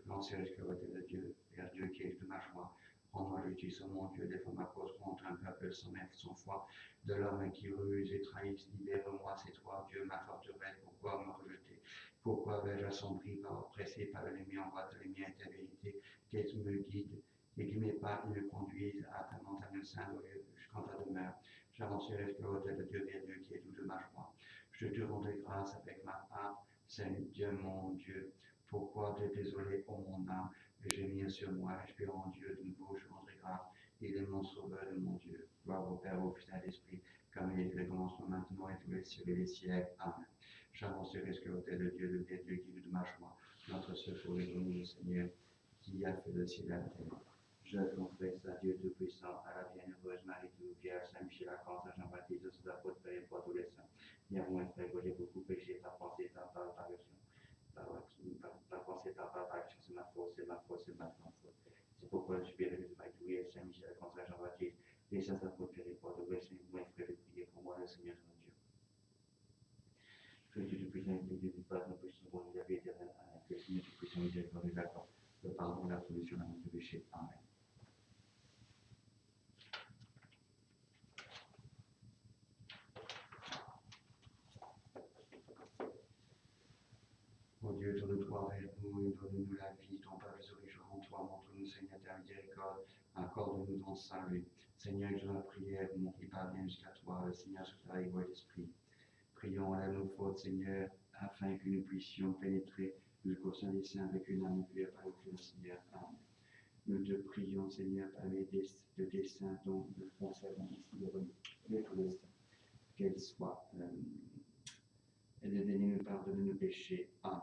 Lancez le Dieu, vers Dieu qui est de ma joie. Rends-moi justice, mon Dieu, défends ma cause contre un peuple sans maître, sans foi, de l'homme qui ruse et trahit. Libère-moi, c'est toi, Dieu, ma forteresse. Pourquoi me rejeter? Pourquoi vais-je assombri, oppressé par l'ennemi, en voie de l'ennemi et ta vérité, qu'il me guide et que mes pas me conduisent à ta montagne sainte, jusqu'en ta demeure. J'avancerai jusqu'à l'autel de Dieu, vers Dieu qui est tout de ma joie. Je te rendrai grâce avec ma âme, Seigneur mon Dieu. Pourquoi te désoler, ô mon âme, gémir sur moi, espérant Dieu de nouveau, je rendrai grâce. Il est mon sauveur et mon Dieu. Gloire au Père, au Fils et à l'Esprit, comme il est le commencement maintenant et tous les siècles et les siècles. Amen. J'avancerai jusqu'à l'autel de Dieu qui est de ma joie. Notre secours est nous, le Seigneur, qui a fait le ciel et la terre. Je confesse à Dieu Tout-Puissant, à la bienheureuse Marie tout Vierge, Saint Michel Archange, Saint Jean-Baptiste, aux apôtres, Père et pour tous les saints. Et à moi, frère, j'ai beaucoup péché par pensée, par parole, par action. Par pensée, par action, c'est ma faute, c'est ma faute, c'est ma faute. C'est pourquoi je suis béni de Marie tout Saint Michel Archange, Saint Jean-Baptiste, les saints apôtres, Père et pour tous les saints. Moi, frère, priez pour moi, le Seigneur mon Dieu. Que Dieu Tout-Puissant, que Dieu du Père, nous puissions voir la vie éternelle. Amen. Que le Seigneur Tout-Puissant, miséricorde et d'accord, le pardon, l'absolution de notre péché. Amen. Ô Dieu, tourne-toi vers nous et donne-nous la vie. Ton peuple se réjouit en toi. Montre-nous, Seigneur, ta miséricorde. Accorde-nous ton salut. Seigneur, que la prière, mon qui parvient jusqu'à toi, le Seigneur, sur ta voix d'esprit. Prions à nos fautes, Seigneur, afin que nous puissions pénétrer jusqu'au sein des saints avec une âme pure par le Christ, Seigneur. Amen. Nous te prions, Seigneur, par les de tes saints dont nous conservons ici de tous les saints, qu'elles soient et de nous pardonner nos péchés. Amen.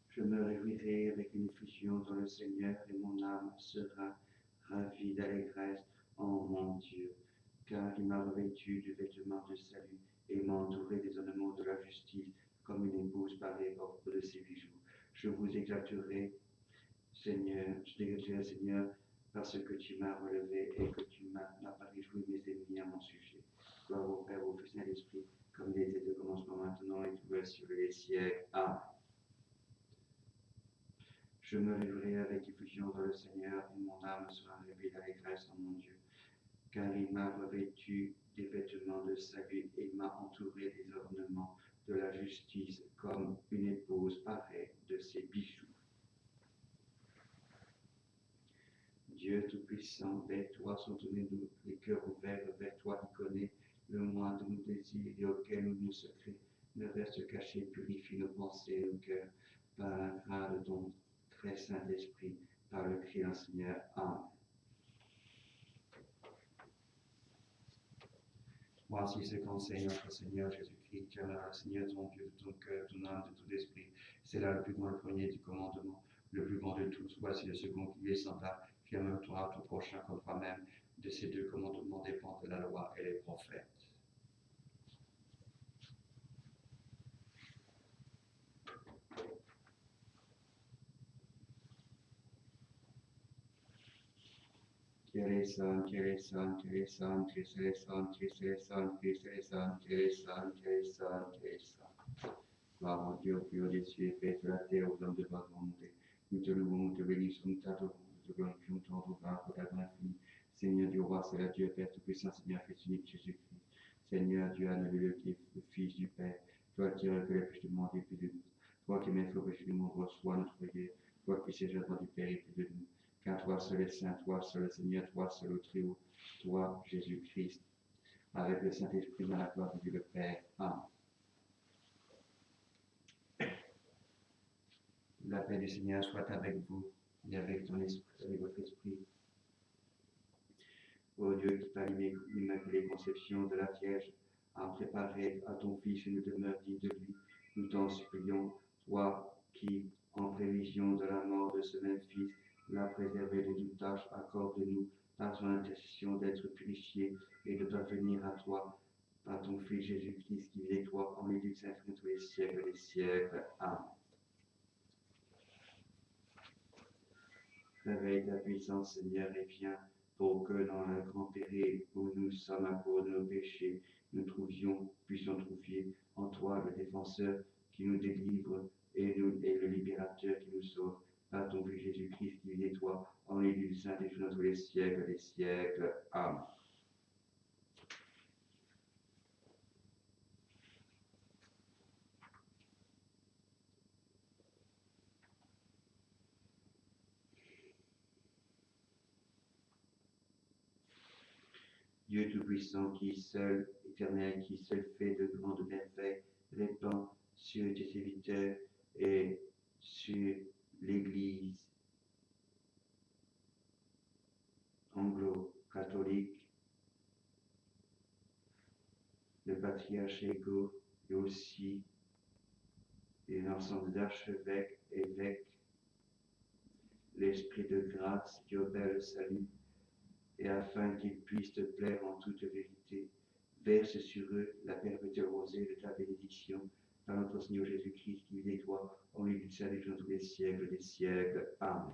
Je me réjouirai avec une effusion dans le Seigneur et mon âme sera ravie d'allégresse en mon Dieu, car il m'a revêtu du vêtement de salut et m'a entouré des ornements de la justice comme une épouse parée hors de ses bijoux. Je vous exalterai, Seigneur, Seigneur, parce que tu m'as relevé et que tu n'as pas réjoui mes ennemis à mon sujet. Gloire au Père, au Fils et à l'Esprit, comme il était de commencement maintenant et tout sur les siècles. Amen. Je me réjouirai avec effusion dans le Seigneur, et mon âme sera revêtue d'allégresse en mon Dieu, car il m'a revêtu des vêtements de salut et m'a entouré des ornements de la justice comme une épouse parée de ses bijoux. Dieu Tout-Puissant, vers toi sont tournés les cœurs ouverts, vers toi qui connais le moindre de nos désirs et auquel nos secrets ne restent cachés, purifie nos pensées et nos cœurs par la grâce de ton très Saint-Esprit, par le Christ d'un Seigneur. Amen. Voici ce qu'enseigne notre Seigneur Jésus-Christ. Tu aimeras le Seigneur ton Dieu de ton cœur, ton âme, de tout esprit. C'est là le plus grand, le premier du commandement. Le plus grand de tous, voici le second qui est semblable. Aime-toi à ton prochain comme toi-même. De ces deux commandements dépendent la loi et les prophètes. Dieu est saint, Dieu est saint, Dieu est saint, Dieu est saint, Dieu est saint, Dieu est saint, Dieu est saint, Dieu est saint, Dieu est saint. Gloire à Dieu, Dieu des cieux, Père de la terre, aux hommes de votre volonté. Nous te louons, nous te bénissons, nous t'adorons, nous te glorifions, ton grâce, pour ta grâce infinie. Seigneur Dieu, roi, c'est la Dieu, Père Tout-Puissant, Seigneur, Fils unique, Jésus-Christ. Seigneur Dieu, annule-le, qui est le Fils du Père. Toi qui as que les péchés du monde et plus de nous. Toi qui mets le péché du monde, reçois notre prière. Toi qui sièges dans du Père et plus de nous. Car toi seul est saint, toi seul est Seigneur, toi seul au Très-Haut, toi, Jésus-Christ, avec le Saint-Esprit dans la gloire de Dieu le Père. Amen. La paix du Seigneur soit avec vous et avec ton esprit, avec votre esprit. Ô Dieu qui par l'immaculée conception de la Vierge a préparé à ton Fils une demeure digne de lui, nous t'en supplions, toi qui, en prévision de la mort de ce même Fils, l'a préservé de toute tâche, accorde-nous par son intercession d'être purifiés et de parvenir à toi par ton Fils Jésus-Christ qui vit et toi en l'église sainte tous les siècles des siècles. Amen. Réveille ta puissance, Seigneur, et viens pour que dans le grand péril où nous sommes à cause de nos péchés, nous puissions trouver en toi le défenseur qui nous délivre, et le libérateur qui nous sauve, par ton Fils Jésus-Christ qui vit et toi, en l'élu du Saint et dans tous les siècles des siècles. Amen. Dieu Tout-Puissant, qui seul, éternel, qui seul fait de grandes merveilles, répand sur tes serviteurs et sur l'Église anglo-catholique, le patriarche Ego et aussi l'ensemble d'archevêques, évêques, l'esprit de grâce qui opère le salut, et afin qu'ils puissent te plaire en toute vérité, verse sur eux la perpétuelle rosée de ta bénédiction, par notre Seigneur Jésus-Christ qui vit et toi, en lui du salut dans tous les siècles des siècles. Amen.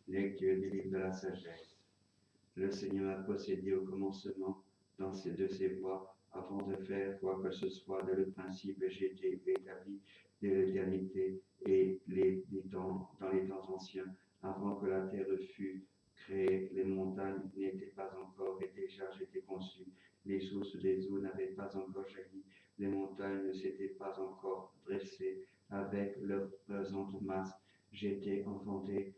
Lecture des livres de la sagesse. Le Seigneur a procédé au commencement dans de ses voies, avant de faire quoi que ce soit dans le principe j'ai été établi dès l'éternité et dans les temps anciens, avant que la terre fût créée, les montagnes n'étaient pas encore, et déjà j'étais conçu, les sources des eaux n'avaient pas encore jailli, les montagnes ne s'étaient pas encore dressées avec leur pesante masse, j'étais enfanté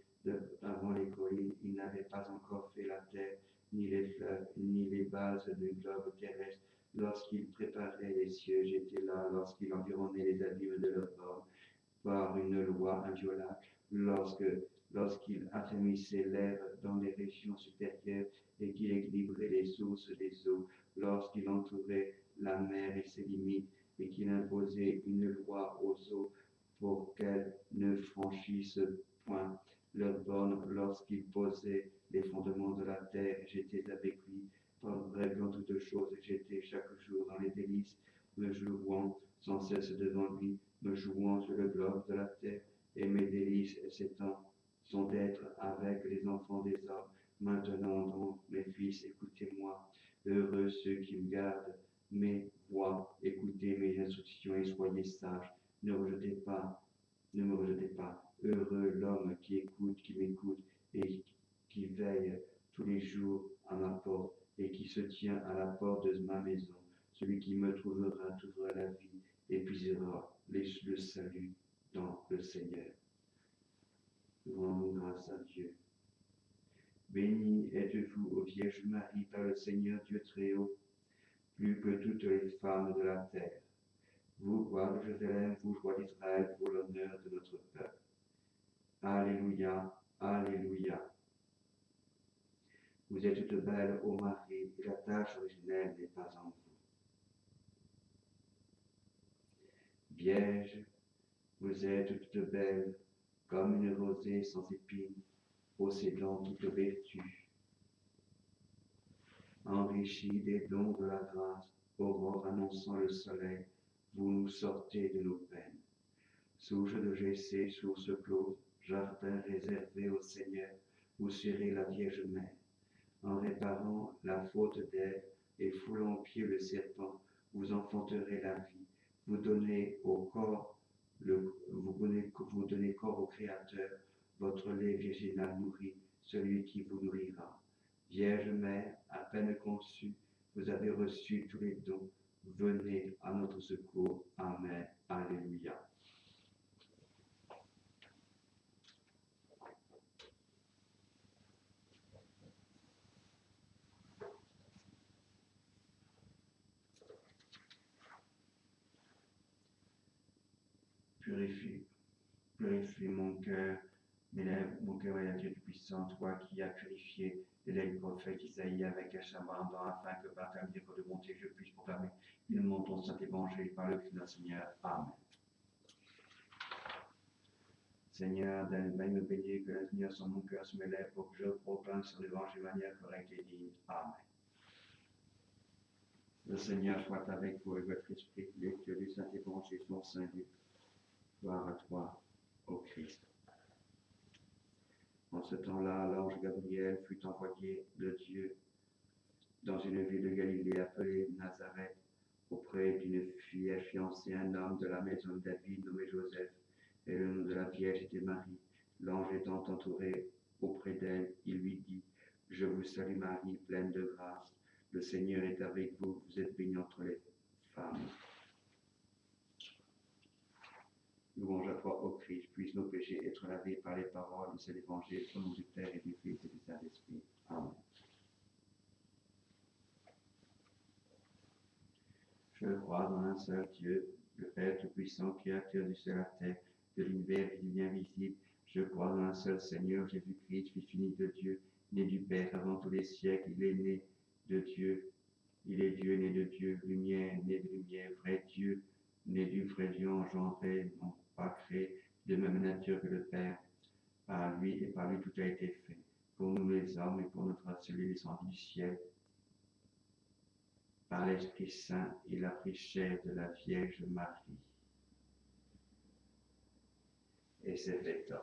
avant les collines, ils n'avaient pas encore fait la terre, ni les fleuves, ni les bases du globe terrestre. Lorsqu'il préparait les cieux, j'étais là. Lorsqu'il environnait les abîmes de leur borne, par une loi inviolable. Lorsqu'il affermissait l'air dans les régions supérieures et qu'il équilibrait les sources des eaux. Lorsqu'il entourait la mer et ses limites et qu'il imposait une loi aux eaux pour qu'elles ne franchissent point leur borne. Lorsqu'il posait les fondements de la terre, j'étais avec lui, réglant toutes choses, j'étais chaque jour dans les délices, me jouant sans cesse devant lui, me jouant sur le globe de la terre, et mes délices sont d'être avec les enfants des hommes. Maintenant donc, mes fils, écoutez-moi, heureux ceux qui me gardent mes voies, écoutez mes instructions et soyez sages, ne me rejetez pas, heureux l'homme qui écoute, qui m'écoute, et qui veille tous les jours à ma porte, et qui se tient à la porte de ma maison. Celui qui me trouvera la vie, et puisera le salut dans le Seigneur. Rendons grâce à Dieu. Bénie êtes-vous, ô Vierge Marie, par le Seigneur Dieu très haut, plus que toutes les femmes de la terre. Vous, roi de Jérusalem, vous, roi d'Israël, pour l'honneur de notre peuple. Alléluia, alléluia. Vous êtes toute belle, ô Marie, et la tâche originelle n'est pas en vous. Vierge, vous êtes toute belle, comme une rosée sans épines, possédant toute vertu. Enrichie des dons de la grâce, aurore annonçant le soleil, vous nous sortez de nos peines. Souche de Jessé, source close, jardin réservé au Seigneur, vous serez la Vierge Mère. En réparant la faute d'Ève et foulant au pied le serpent, vous enfanterez la vie. Vous donnez corps au Créateur, votre lait virginal nourrit celui qui vous nourrira. Vierge Mère, à peine conçue, vous avez reçu tous les dons. Venez à notre secours. Amen. Alléluia. Purifie mon cœur, mon cœur est à Dieu Tout-Puissant, toi qui as purifié l'élève prophète Isaïe avec un charbon ardent, afin que par ta miséricorde de bonté je puisse proclamer finement ton saint évangile par le Christ notre Seigneur. Amen. Seigneur, donne-moi me bénir, que la sur mon cœur se me lève pour que je proclame son évangile de manière correcte et digne. Amen. Le Seigneur soit avec vous et votre esprit, lecture du saint évangile selon saint Luc. Gloire à toi, ô Christ. En ce temps-là, l'ange Gabriel fut envoyé de Dieu dans une ville de Galilée appelée Nazareth, auprès d'une fille fiancée, un homme de la maison de David nommé Joseph, et le nom de la Vierge était Marie. L'ange étant entouré auprès d'elle, il lui dit: Je vous salue Marie, pleine de grâce, le Seigneur est avec vous, vous êtes bénie entre les femmes. Louange à toi, ô Christ, puissent nos péchés être lavés par les paroles de cet évangile, au nom du Père et du Fils et du Saint-Esprit. Amen. Je crois dans un seul Dieu, le Père Tout-Puissant, Créateur du ciel et de la terre, de l'univers et du bien visible. Je crois dans un seul Seigneur, Jésus-Christ, Fils unique de Dieu, né du Père avant tous les siècles. Il est né de Dieu. Il est Dieu, né de Dieu, lumière, né de lumière, vrai Dieu, né du vrai Dieu, engendré, non pas créé, de même nature que le Père. Par lui et par lui tout a été fait, pour nous les hommes et pour notre salut descendu du ciel. Par l'Esprit Saint, il a pris chair de la Vierge Marie et s'est fait homme.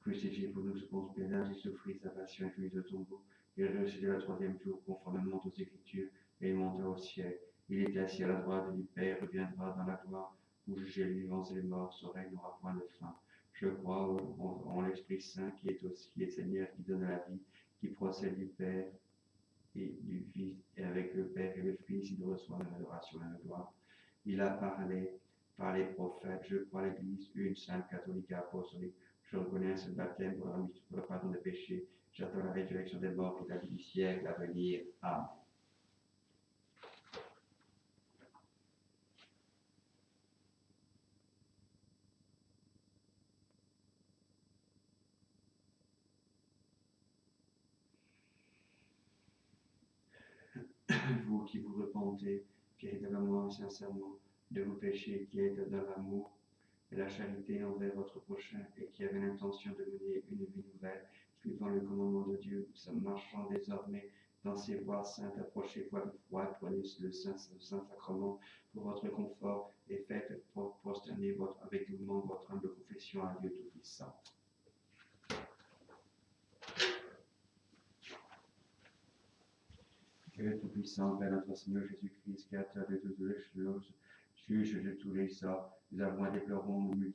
Crucifié pour nous, suppose pénal, il souffrit sa passion et fut au tombeau. Il ressuscita le troisième jour, conformément aux Écritures, et il monta au ciel. Il est assis à la droite du Père, reviendra dans la gloire, pour juger les vivants et les morts. Son règne n'aura point de fin. Je crois en l'Esprit Saint, qui est Seigneur, qui donne la vie, qui procède du Père et du Fils, et avec le Père et le Fils, il reçoit l'adoration et la gloire. Il a parlé par les prophètes. Je crois à l'Église, une sainte catholique et apostolique. Je reconnais ce baptême pour le pardon des péchés. J'attends la résurrection des morts et la vie du siècle à venir. Amen. Vous qui vous repentez véritablement et sincèrement de vos péchés, qui êtes dans l'amour et la charité envers votre prochain et qui avez l'intention de mener une vie nouvelle, suivant le commandement de Dieu, marchant désormais dans ces voies saintes, approchez-vous avec foi, prenez le Saint-Sacrement pour votre confort et faites prosterner aveuglément votre humble confession à Dieu Tout-Puissant. Dieu Tout-Puissant, Père notre Seigneur Jésus-Christ, Créateur de toutes les choses, juge de tous les hommes, nous avons et déplorons une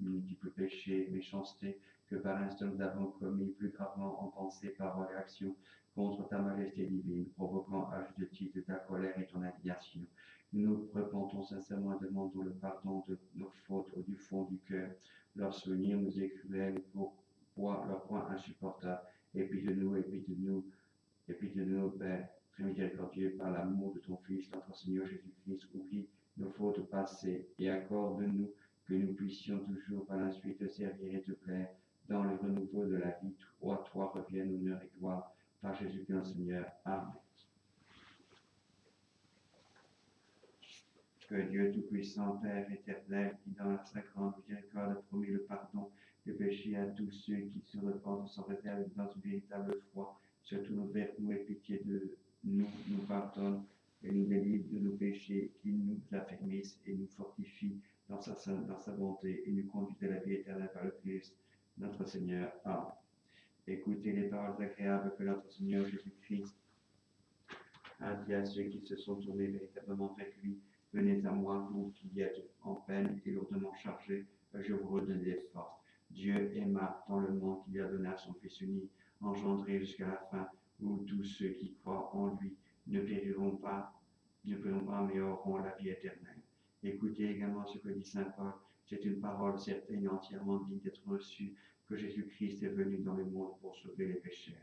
multiples péchés, méchancetés, que par instant nous avons commis plus gravement en pensée, parole et action, contre ta majesté divine, provoquant à juste titre ta colère et ton indignation. Nous nous repentons sincèrement et demandons le pardon de nos fautes du fond du cœur. Leur souvenir nous est cruel, leur point insupportable. Épie-de-nous, Père, très miséricordieux, par l'amour de ton Fils, notre Seigneur Jésus-Christ, oublie nos fautes passées et accorde-nous que nous puissions toujours par la suite te servir et te plaire dans le renouveau de la vie. À toi reviennent honneur et gloire par Jésus-Christ notre Seigneur. Amen. Que Dieu Tout-Puissant, Père éternel, qui dans sa grande miséricorde a promis le pardon des péchés à tous ceux qui se repentent sans réserve dans une véritable foi, surtout nous vers nous et pitié de nous, nous pardonne et nous délivre de nos péchés, qu'il nous affermisse et nous fortifie dans sa bonté et nous conduise à la vie éternelle par le Christ, notre Seigneur. Amen. Écoutez les paroles agréables que notre Seigneur Jésus-Christ a dit à ceux qui se sont tournés véritablement vers lui. Venez à moi, vous qui êtes en peine et lourdement chargés, je vous redonne des forces. Dieu aima tant le monde qu'il a donné à son Fils unique, engendré jusqu'à la fin, où tous ceux qui croient en lui ne périront pas, mais auront la vie éternelle. Écoutez également ce que dit Saint Paul. C'est une parole certaine et entièrement digne d'être reçue, que Jésus-Christ est venu dans le monde pour sauver les pécheurs.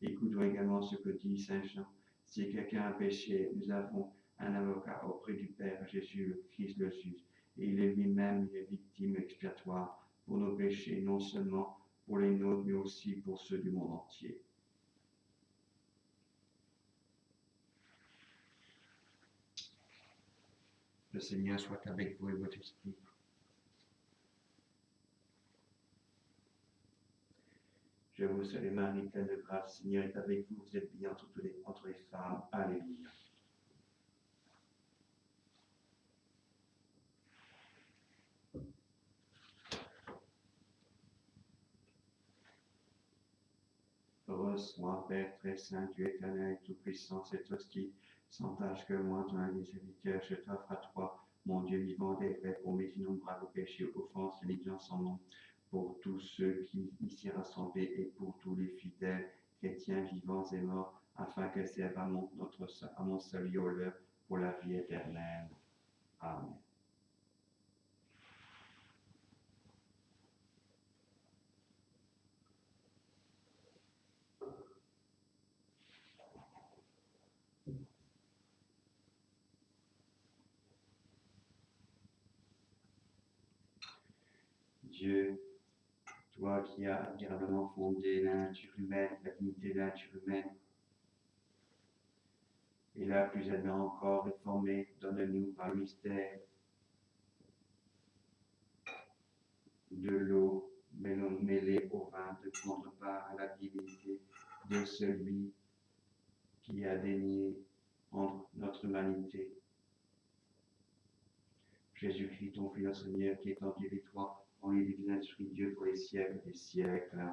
Écoutons également ce que dit Saint Jean. Si quelqu'un a péché, nous avons un avocat auprès du Père, Jésus le Christ le juste, et il est lui-même une victime expiatoire pour nos péchés, non seulement pour les nôtres, mais aussi pour ceux du monde entier. Le Seigneur soit avec vous et votre esprit. Je vous salue Marie, pleine de grâce, le Seigneur est avec vous, vous êtes bénie entre les femmes. Alléluia. toi, Père très saint, Dieu éternel, tout-puissant, cette hostie, sans tâche que moi, ton ami serviteur, je t'offre à toi, mon Dieu vivant et vrai, pour mes innombrables péchés, offenses et négligences en nom, pour tous ceux qui ici rassemblés et pour tous les fidèles, chrétiens, vivants et morts, afin qu'elle serve à mon salut au leur pour la vie éternelle. Amen. Dieu, toi qui as admirablement fondé la nature humaine, la dignité de la nature humaine, et là, plus admirablement encore réformé, donne-nous par le mystère de l'eau mêlée au vin, de prendre part à la divinité de celui qui a daigné rendre notre humanité. Jésus-Christ, ton Fils, notre Seigneur, qui est en Dieu et toi, en lui divin esprit Dieu pour les siècles des siècles.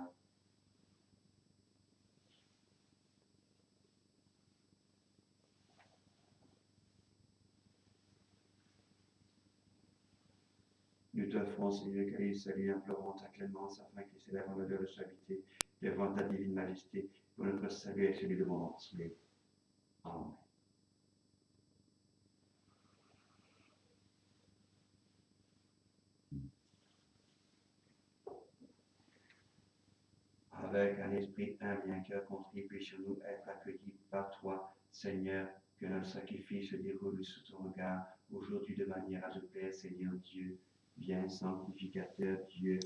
Nous t'offrons, Seigneur, qu'elle salut, implorons ta clémence, afin qu'il s'élève en odeur de suavité devant ta divine majesté, pour notre salut et celui de monde entier. Amen. Avec un esprit humble et un cœur contrit, puissions-nous être accueillis par toi, Seigneur, que notre sacrifice se déroule sous ton regard, aujourd'hui de manière à te plaire, Seigneur Dieu. Viens, sanctificateur, Dieu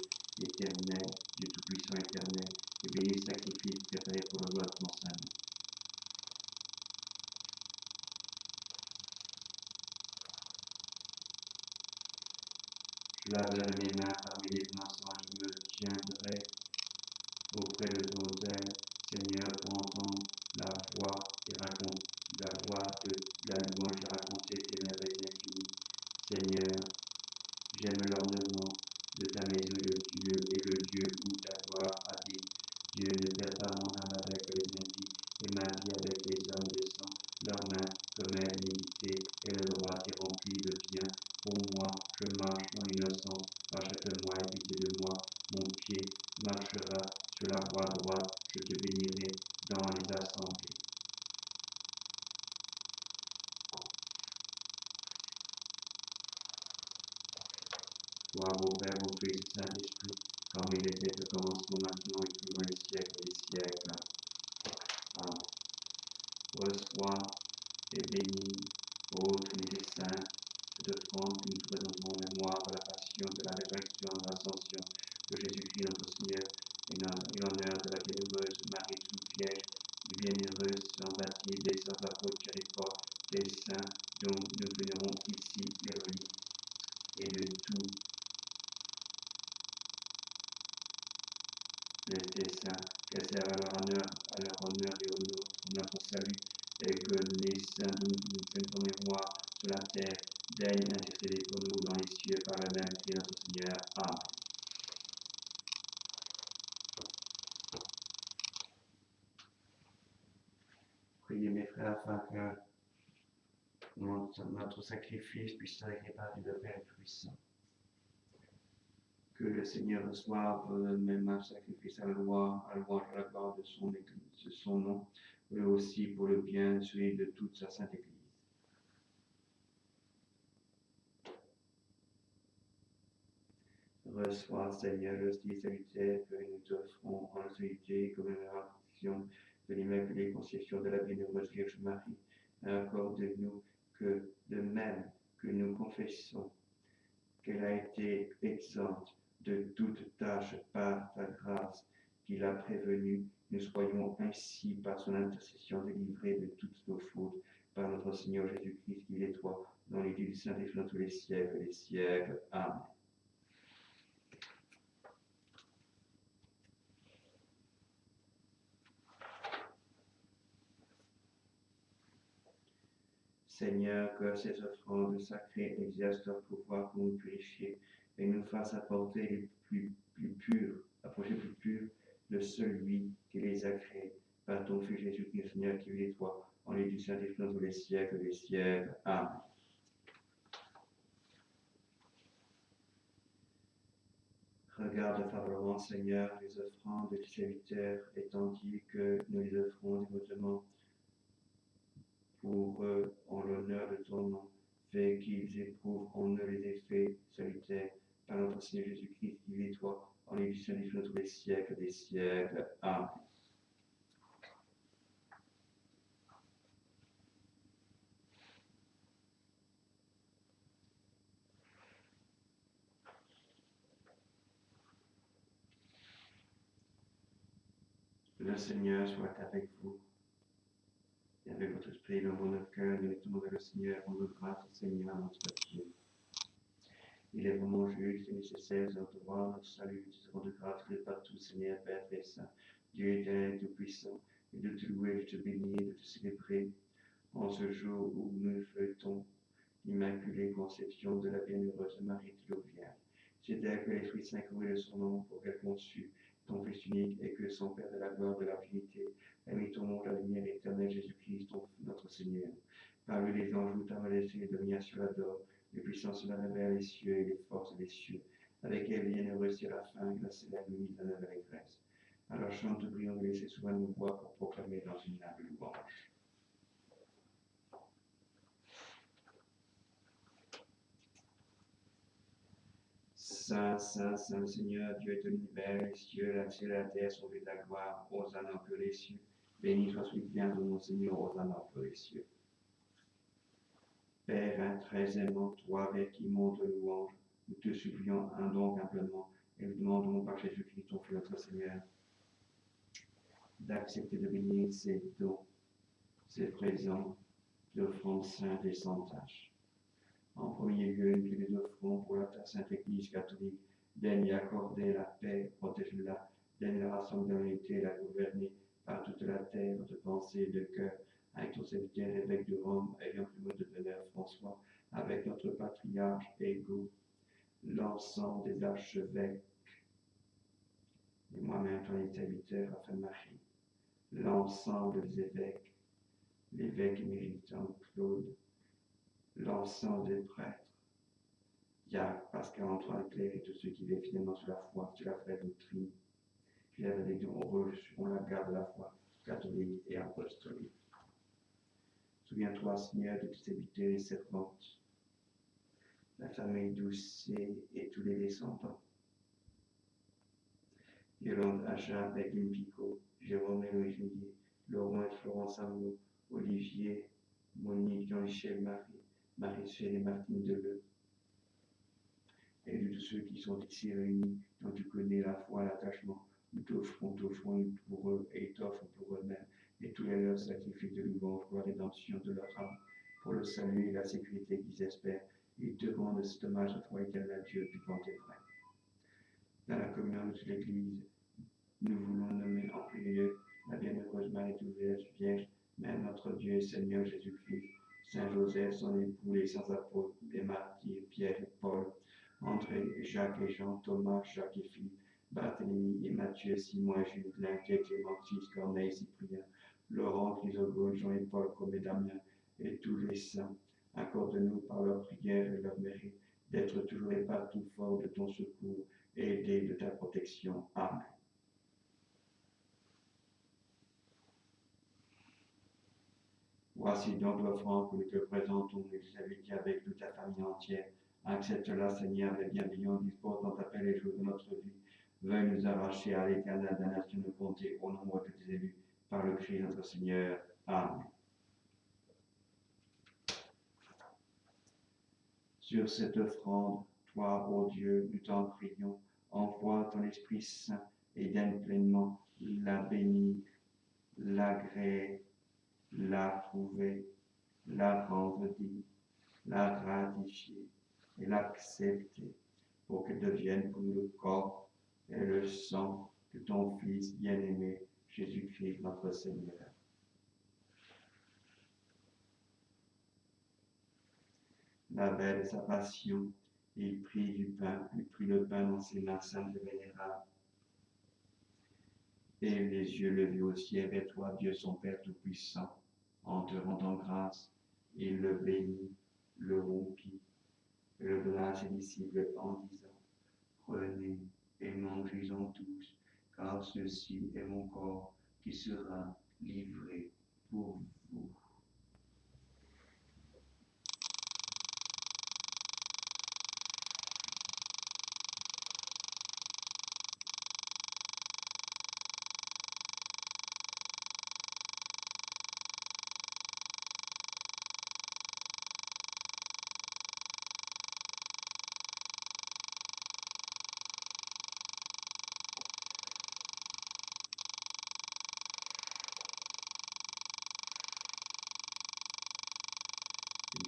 éternel, Dieu tout-puissant éternel, et bénis le sacrifice préparé pour la gloire de ton Saint. Je laverai mes mains parmi les innocents et me tiendrai auprès de ton autel, Seigneur, pour entendre la voix de la louange et raconter tes merveilles infinies. Seigneur, j'aime l'ornement de ta maison, le lieu où ta gloire habite. Dieu, ne perds pas mon âme avec les impies et ma vie avec les hommes de sang. Leurs mains commettent l'iniquité et le droit est rempli de bien. Pour moi, je marche dans l'innocence. Rachète-moi et pitié de moi. Mon pied marchera sur la voie droite. Je te bénirai dans les assemblées. Toi, beau Père, beau Fils, Saint-Esprit, comme il était au commencement, maintenant et toujours dans les siècles des siècles. Amen. Reçois et bénis, ô Trinité Sainte, cette offrande que nous présentons en mémoire de la passion, de la résurrection, de l'ascension de Jésus-Christ notre Seigneur, et l'honneur de la bienheureuse Marie toute Vierge, du bienheureux Jean-Baptiste, des saints apôtres, Pierre-Paul, des saints dont nous vénérons ici les reliques, et de tous les saints, qu'elles servent à leur honneur et au notre salut, et que les saints dont nous faisons mémoire sur la terre daignent intercéder pour nous dans les cieux par le même Christ notre Seigneur. Amen. Priez mes frères afin que notre sacrifice puisse être réparti de Père puissant. Que le Seigneur reçoive même un sacrifice à louange à la gloire de son Église, de son nom, mais aussi pour le bien celui de toute sa sainte Église. Reçois, Seigneur, l'hostie salutaire que nous t'offrons en solitude et commémoration de l'Immaculée Conception de la Bienheureuse Vierge Marie. Accorde-nous que, de même que nous confessons qu'elle a été exempte de toute tâche par ta grâce qu'il a prévenue, nous soyons ainsi, par son intercession, délivrés de toutes nos fautes, par notre Seigneur Jésus-Christ, qui est toi, dans les du Saint-Esprit dans tous les siècles des siècles. Amen. Seigneur, que ces offrandes sacrées exercent leur pouvoir pour nous purifier et nous fassent apporter les plus purs, approcher plus purs de celui qui les a créés. par ton Fils Jésus-Christ, Seigneur, qui vit et toi, en lui du Saint-Esprit dans tous les siècles des siècles. Amen. Regarde favorablement, Seigneur, les offrandes de tes serviteurs, et tandis que nous les offrons dévotement pour eux, en l'honneur de ton nom, fais qu'ils éprouvent en eux les effets salutaires par notre Seigneur Jésus-Christ, qui vit et toi, en lui du Saint-Esprit dans tous les siècles des siècles. Amen. Le Seigneur soit avec vous. Et avec votre esprit, dans notre cœur, nous mettons vers le Seigneur, en notre grâce au Seigneur, notre Dieu. Il est vraiment juste et nécessaire de notre droit, notre salut, nous avons de grâce que partout, Seigneur, Père très saint, Dieu éternel, tout-puissant, et de te louer, de te bénir, de te célébrer en ce jour où nous fêtons l'Immaculée Conception de la Bienheureuse Marie de Vierge. C'est elle que l'Esprit Saint couvrit de son nom pour qu'elle conçue ton Fils unique et que son Père de la gloire de la divinité ait mis au monde la lumière éternelle Jésus-Christ, notre Seigneur. Par lui, les anges ont amalessé les dominations l'adorent, les puissances de la vers les cieux et les forces des cieux, avec elle bienheureuse sur la fin, la célèbre mise de la Grèce. Alors chante, prions, nous laissez souvent nous voir pour proclamer dans une humble louange. Saint, Saint, Saint Seigneur, Dieu de l'univers, les cieux, la terre, la terre sont de ta gloire, Hosanna que les cieux. Béni soit celui qui vient de mon Seigneur, Hosanna que les cieux. Père très aimant, toi avec qui monte louange, nous te supplions donc humblement et nous demandons par Jésus-Christ, ton Fils notre Seigneur, d'accepter de bénir ces dons, ces présents d'offrandes saintes et sans tache. En premier lieu, nous les offrons pour ta Sainte Église catholique, daigne y accorder la paix, protège-la, daigne la rassembler dans l'unité et la gouverner par toute la terre de pensée et de cœur, avec ton serviteur évêque de Rome, ayant plus mot de bonheur François, avec notre patriarche égaux, l'ensemble des archevêques, et moi-même ton serviteur, afin Marie, l'ensemble des évêques, l'évêque méritant Claude, l'ensemble des prêtres, Jacques, Pascal, Antoine, Claire et tous ceux qui vivent fidèlement sur la foi, sur la vraie doctrine, fidèles avec nous, heureux sur la garde de la foi catholique et apostolique. Souviens-toi, Seigneur, de tes serviteurs et servantes, la famille Doucet et tous les descendants. Yolande, Achat, Begin Picot, Jérôme et Louis Juillet, Laurent et Florence Amour, Olivier, Monique, Jean-Michel, Marie, Marie-Suelle et Martine Deleu. Et de tous ceux qui sont ici réunis, dont tu connais la foi, l'attachement, nous t'offrons pour eux et t'offrent pour eux-mêmes, et tous les leurs sacrifices de louange pour la rédemption de leur âme, pour le salut et la sécurité qu'ils espèrent, et te rendent cet hommage à toi, éternel Dieu, vivant et vrai. Dans la communion de toute l'Église, nous voulons nommer en premier lieu la bienheureuse Marie de Vierge, Mère notre Dieu et Seigneur Jésus-Christ, Saint Joseph, son époux, les saints apôtres, les martyrs, Pierre et Paul, André, Jacques et Jean, Thomas, Jacques et Philippe, Barthélemy et Matthieu, Simon et Jules, Clément, Clémentis, Corneille, Cyprien, Laurent, Chrysogone, Jean et Paul, comme et Damien, et tous les saints. Accorde-nous par leur prière et leur mérite d'être toujours et partout forts de ton secours et aidés de ta protection. Amen. Voici donc l'offrande que nous te présentons, nous avec toute ta famille entière. Accepte-la, Seigneur, et bienveillant, dispose dans ta paix les jours de notre vie. Veuille nous arracher à l'éternelle damnation de compter au nombre de tes élus, par le Christ notre Seigneur. Amen. Sur cette offrande, toi, ô Dieu, nous t'en prions, envoie ton Esprit Saint et donne pleinement la bénir, l'agréer, l'approuver, la rendre digne, la ratifier et l'accepter pour qu'elle devienne pour nous le corps et le sang de ton Fils bien-aimé, Jésus-Christ notre Seigneur. La veille de sa passion, il prit le pain dans ses mains saintes et vénérables. et les yeux levés au ciel vers toi, Dieu son Père Tout-Puissant. En te rendant grâce, il le bénit, le rompit, le donna à ses disciples en disant, prenez et mangez-en tous, car ceci est mon corps qui sera livré pour vous.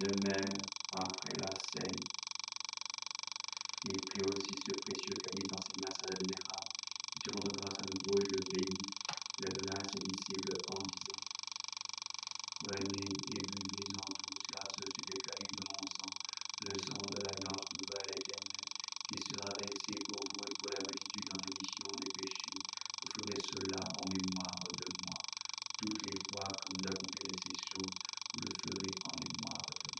De même, après la scène, il prit aussi ce précieux calice dans ses mains admirables. Il te rendant grâce à nouveau, il le bénit, le donna à ses disciples en disant, prenez et buvez-en tous, car ceci est le calice de mon sang, le sang de l'alliance nouvelle éternelle, qui sera versé pour vous et pour la multitude en rémission des péchés. Vous ferez cela en mémoire de moi. Toutes les fois que vous accomplirez ces choses, vous le ferez en mémoire de moi.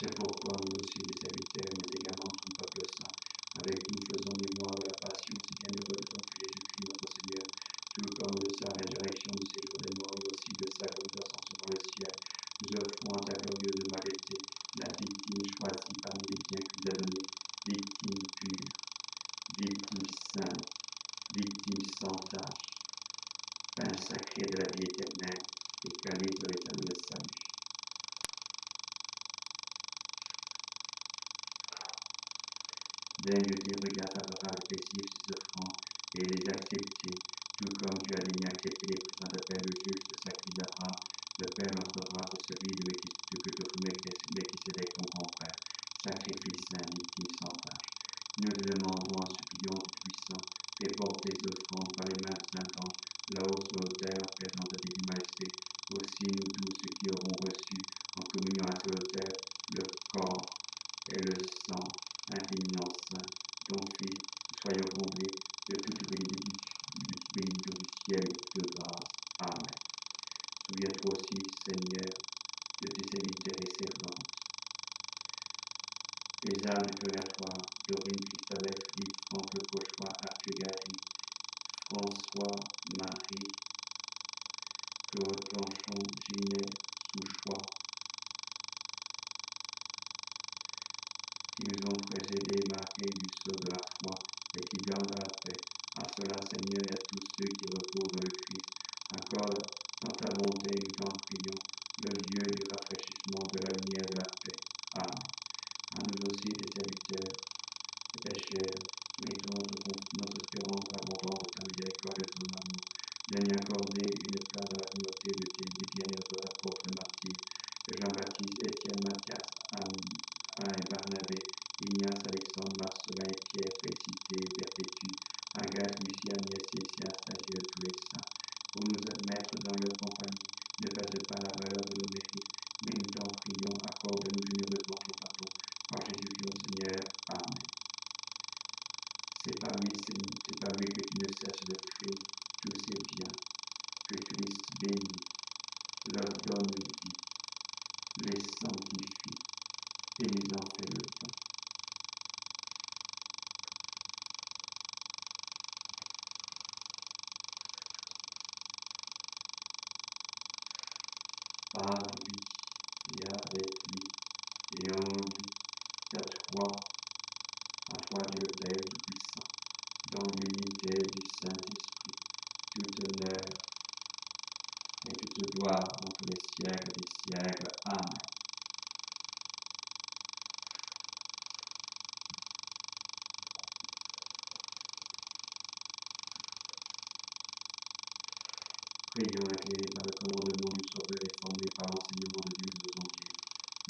C'est pourquoi nous aussi, les serviteurs, mais également ton peuple saint, avec nous faisons mémoire de la passion si bienheureuse de ton Fils Jésus-Christ notre Seigneur, tout comme de sa résurrection du séjour des morts et aussi de sa glorieuse ascension dans le ciel. Nous offrons à ta glorieuse majesté la victime choisie parmi les biens que tu as donnés, victime pure, victime sainte, victime sans tache, pain sacré de la vie éternelle et calice de l'éternel salut. Daigne tes regards favorables apprécier ces offrandes et les accepter, tout comme tu as daigné accepter les présents de Père le juste, le sacrifice d'Abraham, le Père notre race et celui de que te Melchisédek ton grand-père, sacrifice saint, victime sans tache. Nous te demandons en suppliant Tout-Puissant, fais porter ces offrandes par les mains de Saint-Ange, là-haut sur l'autel, en présence de Divine Majesté. Aussi nous tous ceux qui auront reçu en communion à cet autel le corps et le sang infiniment saint, ton Fils, soyons comblés de toute bénédiction du ciel et de grâce. Amen. Souviens-toi aussi, Seigneur, de tes serviteurs et servantes. Les âmes du purgatoire, Dorine, Christabel, Philippe, Franck, Le Cauchois, Arthur Gary, François, Marie, Claude Planchon, Ginette, Souchois, qui nous ont précédés, marqués du sceau de la foi et qui gardent la paix. À cela, Seigneur, et à tous ceux qui reposent dans le Christ, accorde dans ta bonté, nous t'en prions, le lieu du rafraîchissement, de la lumière, de la paix. Amen. À nous aussi, tes serviteurs, et pécheurs, mettons notre espérance dans l'abondance de ta miséricorde et de ton amour. Daigne accorder une place dans la communauté de tes bienheureux apôtres martyrs, de Jean-Baptiste, Étienne, Mathias, Alain et Barnabé, Ignace, Alexandre, Marcelin et Pierre, Félicité, Perpétue, Agathe, Lucie, Agnès, Cécile, Anastasie de tous les saints. Pour nous admettre dans leur compagnie, ne pèse pas la valeur de nos mérites, mais nous t'en prions, accorde-nous généreusement ton pardon, par Jésus-Christ notre Seigneur. Amen. C'est par lui que tu ne cesses de créer tous ces biens, que Christ bénit, leur donne vie, les sanctifie et les en fait le don. Par lui, et avec lui, et en lui, à toi Dieu le Père Tout-Puissant, dans l'unité du Saint-Esprit, tout honneur et toute gloire dans tous les siècles des siècles. Amen. Prions éclairés par le commandement du Sauveur et formés par l'enseignement de Dieu nous osons dire.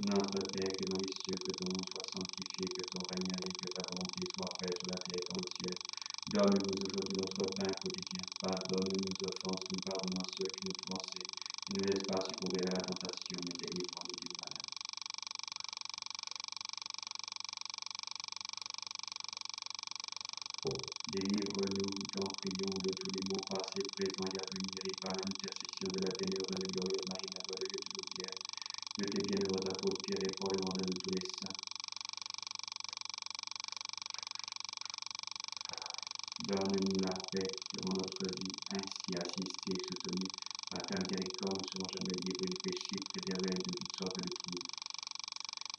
Notre Père qui es dans les cieux, que ton nom soit sanctifié, que ton règne arrive, que ta volonté soit faite sur la terre comme au ciel. Donne-nous aujourd'hui notre pain quotidien. Pardonne-nous nos offenses, nous pardonnons à ceux qui nous offensent. Ne nous laisse pas succomber à la tentation, mais délivre-nous du mal. Délivre-nous, t'en prions, de tous les maux passés, présents et à venir, et par l'intercession de la bienheureuse et glorieuse Marie, la voix de Dieu tout Pierre, de tes bienheureux apôtres Pierre et Paul, et de tous les saints. Donne-nous la paix durant notre vie, ainsi assistés et soutenus par ta miséricorde, nous serons jamais livrés du péché, préservés de toutes sortes de troubles.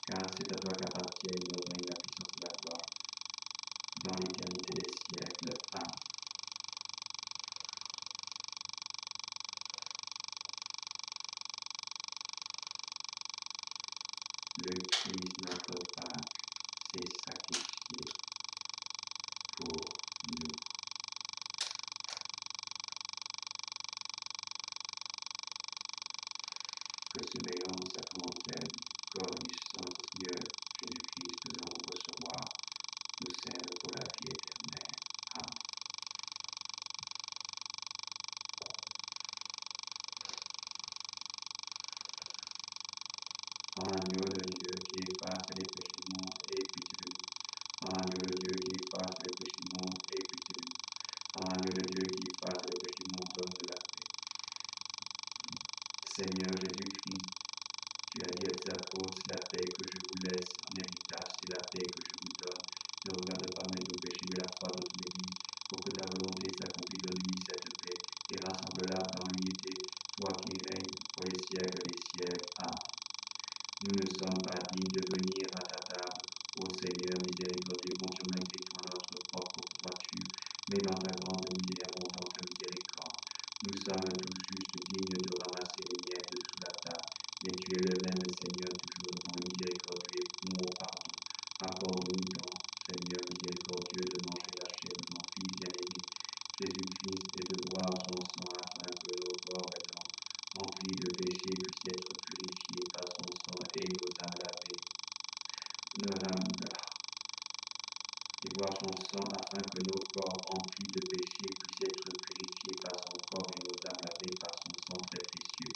Car c'est à toi qu'appartiennent le règne, la puissance et la gloire, dans l'éternité des siècles. Amen. Le Christ, notre Pâque, s'est sacrifié pour nous. Recevons sacramentel, corps du sang du Seigneur Jésus-Christ, nous allons recevoir, nous sert pour la vie éternelle. Amen. Agneau de Dieu qui efface les péchés du monde, aie pitié de nous. Agneau de Dieu qui efface les péchés du monde, aie pitié de nous. Agneau de Dieu qui efface les péchés du monde, donne de la paix. Seigneur Jésus-Christ, tu as dit à tes apôtres, la paix que je vous laisse en héritage, c'est la paix que je vous donne. Ne regarde pas mes nos péchés, mais la foi de ton Église, pour que ta volonté s'accomplisse. Donne-lui cette paix et rassemble-la dans l'unité, toi qui règnes pour les siècles des siècles. Amen. Nous ne sommes pas dignes de venir à ta table, ô Seigneur miséricordieux, bonjour malgré toi notre propre voiture, mais dans ta grande et abondante miséricorde. Nous sommes tous juste dignes de ramasser les miettes sous la table, mais tu es le même Seigneur, toujours dans le miséricordieux et pour mon pardon. Accorde-nous donc, Seigneur miséricordieux, de manger la chair de ton Fils bien-aimé, Jésus-Christ, et de boire son sang, afin que nos corps remplis de péché puissent être purifiés par son sang et nos âmes lavées. Et boire son sang, afin que nos corps remplis de péché puissent être purifiés par son corps et nos âmes lavées par son sang très précieux,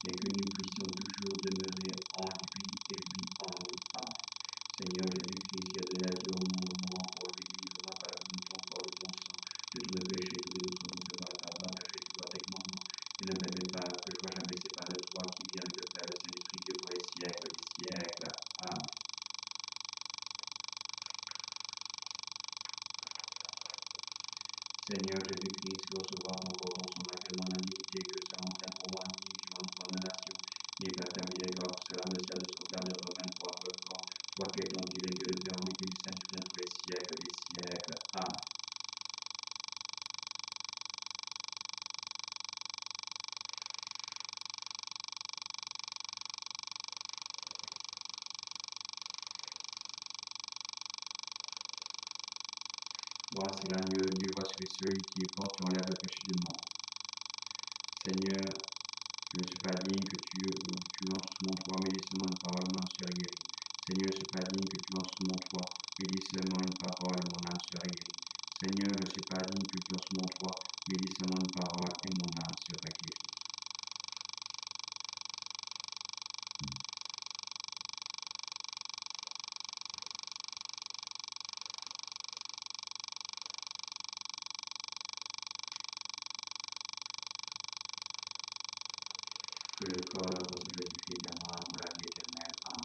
et que nous puissions toujours demeurer en lui et lui en nous. Amen. Seigneur Jésus-Christ, qui a donné la vie au monde, mourant pour lui, vivant par la vie de ton corps, de ton sang, de tous mes péchés, tous les autres non se par ta main, caché tu vois tes commandements, et ne permets pas que je sois jamais séparé de toi, qui vient avec le Père, le Saint-Esprit, Dieu pour les siècles des siècles. Amen. Seigneur Jésus-Christ, recevoir ton corps dans son agrément d'amitié, que ça entraîne pour moi une vie vivante condamnation, et par ta miséricorde, que cela me sert de sauvegarde de Romain pour le corps, toi qui es ton Dieu, et Dieu le Père, en l'Église Sainte, tu viens tous les siècles des siècles. Amen. Voici l'agneau de Dieu, voici celui qui porte en l'air le péché du monde. Seigneur, je ne suis pas digne que tu entres sous mon toit, mais dis seulement une parole, mon âme sera guérie. Seigneur, je ne suis pas digne que tu entres sous mon toit, mais dis seulement une parole, mon âme sera guérie. Seigneur, je ne suis pas digne que tu entres sous mon toit, mais dis seulement une parole, et mon âme sera guérie. Que le corps de notre Jésus-Christ viendra pour la vie éternelle. Amen.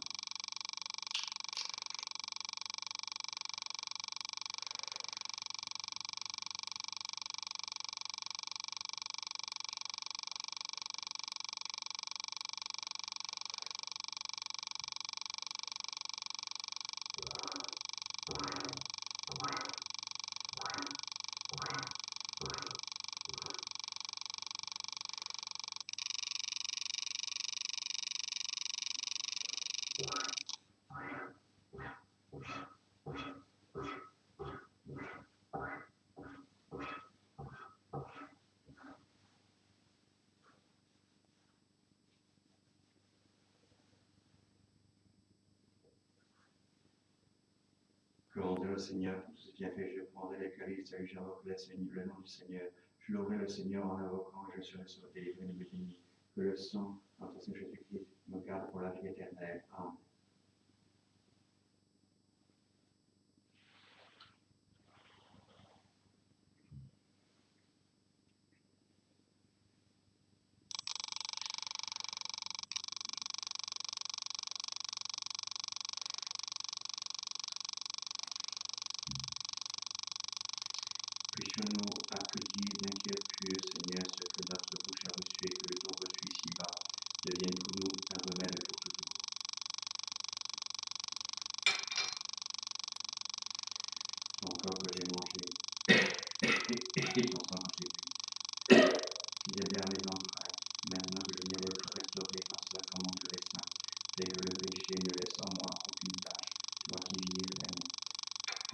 Louange le Seigneur pour ce bienfait. Je prendrai les calices et j'invoquerai le nom du Seigneur. Je louerai le Seigneur en invoquant et je serai sauvé, délivré et béni. Que le sang, notre Seigneur Jésus-Christ, me garde pour la vie éternelle. Amen. Puissions-nous accueillir d'inquiétude, Seigneur, ce que notre bouche a reçu et que le don reçu ici-bas devienne pour nous un remède pour toujours. Ton corps que j'ai mangé et ton sang que j'ai bu, qui est vers mes entrailles, maintenant que je viens d'être restauré par ce sacrement que les saints, fais que le péché ne laisse en moi aucune tâche, toi qui vis éternellement,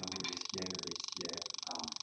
dans les siècles des siècles. Amen.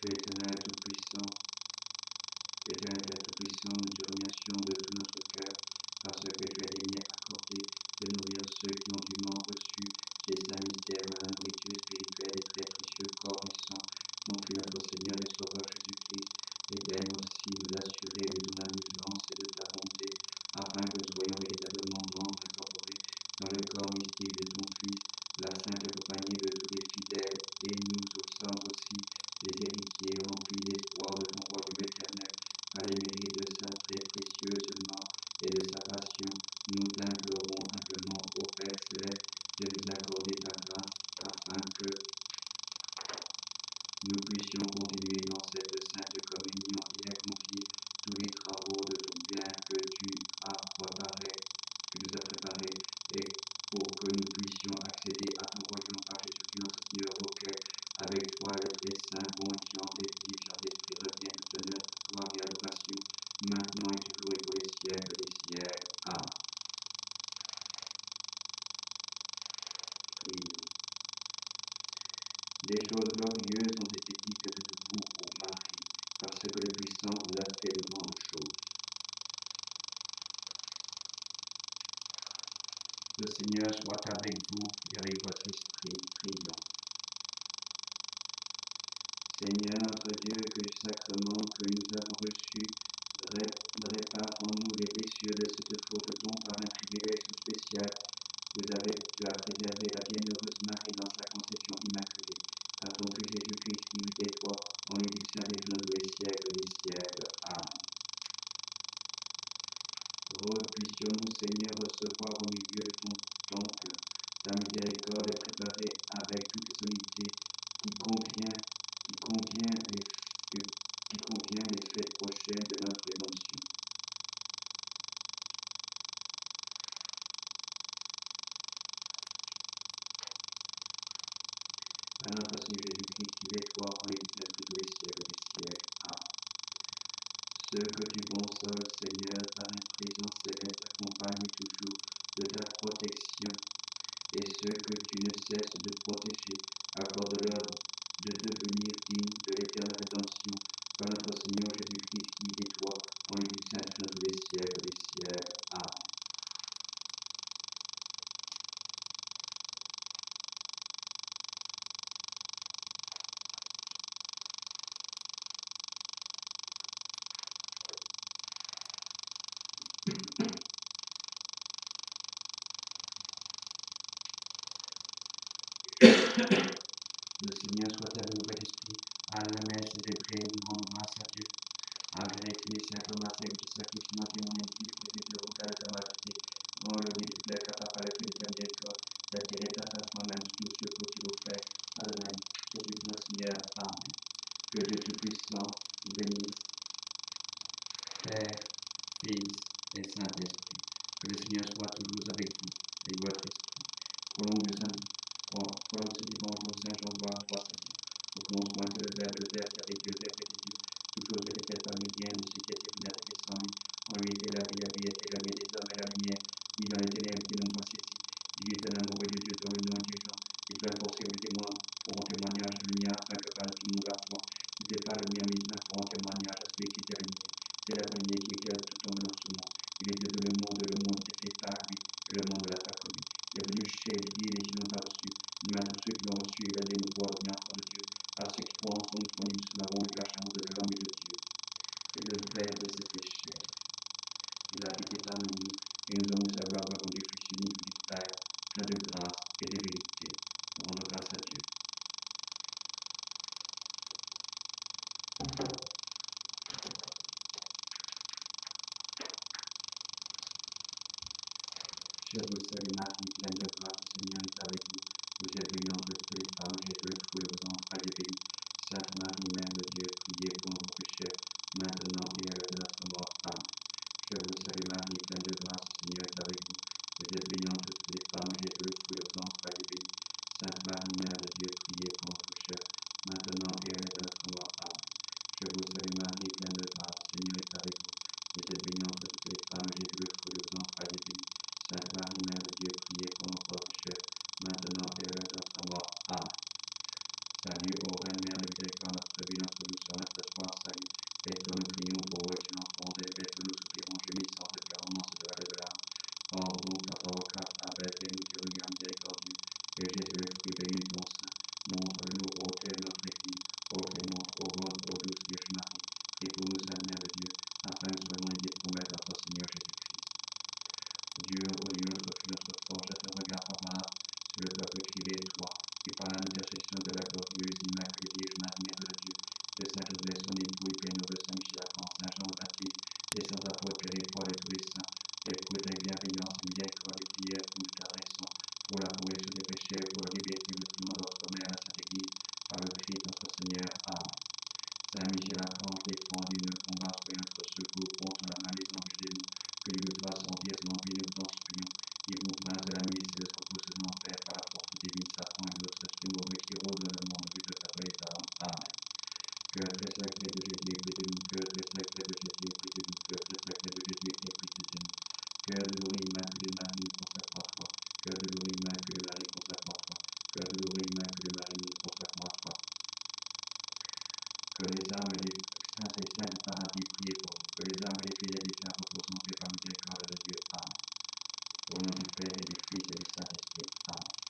Dieu éternel tout-puissant, éternel Père tout-puissant, nous te remercions de tout notre cœur parce que tu as daigné accorder de nourrir ceux qui ont dûment reçu les saints mystères de la nourriture spirituelle et très précieux corps et sang, confie notre Seigneur et Sauveur Jésus-Christ, et d'aime aussi nous assurer de ton indulgence et de ta bonté, afin que nous soyons véritablement membres incorporés dans le corps mystique de ton Fils, la sainte compagnie de tous les fidèles, et nous sommes aussi les héritiers remplis d'espoir de ton royaume éternel, par les mérites de sa très précieuse mort et de sa passion, nous t'implorons humblement, ô Père céleste, de nous accorder ta grâce, afin que nous puissions continuer dans cette sainte communion et accomplir tous les travaux de ton bien que tu nous as préparés, et pour que nous puissions accéder à ton royaume par Jésus-Christ notre Seigneur, auquel, avec toi, le très saint, bon et vivant esprit, revient toute honneur, gloire et adoration, maintenant et toujours et pour les siècles des siècles. Amen. Prions. Des choses glorieuses ont été dites de vous, ô Marie, parce que le puissant vous a fait de grandes choses. Le Seigneur soit avec vous et avec votre esprit. Prions. Seigneur notre Dieu, que le sacrement que nous avons reçu répare en nous les blessures de cette faute dont par un privilège spécial tu as préservé la bienheureuse Marie dans sa conception immaculée. Par ton Fils Jésus-Christ qui vit et toi, en bénédiction des jours tous les siècles des siècles. Amen. Puissions-nous, Seigneur, recevoir au milieu de ton temple ta miséricorde préparée avec toute solidité qui convient les fêtes prochaines de notre rédemption. à notre Seigneur Jésus-Christ, qui est toi en l'éternel de tous les siècles des siècles. Amen. Ceux que tu consoles, Seigneur, par une présence céleste, accompagne toujours de ta protection, et ceux que tu ne cesses de protéger, accorde-leur de devenir dignes de l'éternelle rédemption, par notre Seigneur Jésus-Christ, qui est toi en l'éternel de tous les siècles des siècles. Amen. Le Seigneur soit avec votre esprit. À la messe des prières, nous rendons grâce à Dieu. Agréez les sacrements avec du sacrifice, témoignez du Christ, le regard de ta majesté. Rends le vie de plaie, capable avec l'éternel corps, d'attirer ta face moi-même tous ceux que tu nous fais. Amen. Jésus notre Seigneur. Amen. Que Dieu Tout-Puissant vous bénisse, Père, Fils et Saint-Esprit. Que le Seigneur soit toujours avec vous et votre esprit. Prolonge ce dimanche au Saint-Jean, gloire à toi, Seigneur. Au commencement que le Verbe qui avec Dieu, Verbe était Dieu. Toute chose était faite par lui, rien de ce qui était vu n'était fait sans lui. En lui était la vie était la vie des hommes et la lumière. Qui dans les ténèbres, qui n'ont pas cessé. Il est un amoureux de Dieu dont le nom est Jean. Et plein de force et témoins pour un témoignage de lumière, afin que par tout le monde la foi. Il n'était pas le mien, mais pour un témoignage à celui qui était lumière. C'est la lumière qui éclaire tout en dans ce monde. Il était de le monde était fait par lui, et le monde ne l'a pas connu. Il est venu chez lui et les gens n'ont pas reçu. Mais à tous ceux qui l'ont reçu, il a donné une voix au bien enfant de Dieu. À ceux qui croient en son nom, nous avons eu la chance de l'homme et de Dieu. Et le Verbe s'est fait chair. Il a habité parmi nous, et nous avons savoir comme des fruits unis du Père, plein de grâce et de vérité. Nous rendons grâce à Dieu. Je vous salue Marie, pleine de grâce, le Seigneur est avec vous. Vous êtes bénie entre toutes les femmes, Jésus le fruit de vos entrailles est béni. Sainte Marie, Mère de Dieu, priez pour nos pécheurs, maintenant et à l'heure de notre mort. Amen. Je vous salue Marie, pleine de grâce, le Seigneur est avec vous. Vous êtes bénie entre toutes les femmes, Jésus le fruit de vos entrailles est béni. Sainte Marie, Mère de Dieu, priez pour nos pécheurs, maintenant et à l'heure de notre mort. Amen. Je vous salue Marie, pleine de grâce, le Seigneur est avec vous. Vous êtes bénie entre toutes les femmes, Jésus le fruit de vos entrailles est béni. Sainte Marie, Mère de Dieu, priez pour nos pauvres pécheurs, maintenant et à l'heure de notre mort. Amen. Salut, ô Reine Mère de miséricorde, notre vie, notre douceur, notre espoir, salut. Et que nous prions pour vous qui l'enfant et que nous soupirons gémissant de permanence de la de l'âme. Or donc, notre avocat, avec et nous qui regardons miséricordieux, et Jésus le fruit béni de ton sein, montre-nous, ô Terre, notre Église, ô clémente, ô bonne, ô douce Vierge Marie, et pour nous, Sainte Mère de Dieu, afin que nous soyons les promesses de notre Seigneur Jésus-Christ. Dieu, ô Dieu, notre Fils, notre force, jette un regard favorable sur le peuple qui est toi, et par l'intercession de la glorieuse Immaculée Vierge Marie, Mère de Dieu, de Saint Joseph, son époux, et Père de Saint Michel Archange, Saint Jean le Baptiste, et saints apôtres, Père et Paul et tous les saints, écoute avec bienveillance et miséricorde et prière que nous t'adressons pour la conversion des pécheurs, pour la liberté de tout le monde, notre Mère, la Sainte Église, par le Christ notre Seigneur. Amen. Saint Michel Archange, défendez le combat, soyez notre secours contre la malaisance du démon, que Dieu fasse sentir son empire, nous t'en supplions. Et vous, prince de la milice céleste, repoussez en enfer par la force divine, Satan et l'autre esprit mauvais qui rôde dans le monde, but de faire les âmes. Amen. Cœur très sacré de Jésus, écoutez nous. Cœur très sacré de Jésus, écoutez nous. Cœur très sacré de Jésus, écoutez nous. Cœur de Louis Immaculée Marie, nous consacrons à toi. Cœur de Louis Immaculée Marie, consacrons à toi. Cœur de Louis Immaculée Marie, nous consacrons à toi. Que les âmes et les saints et saints du paradis prient pour vous. Que les âmes et les fidèles des saints reposent en paix par miséricorde de Dieu. Amen. Au nom du Père et du Fils et du Saint-Esprit. Amen.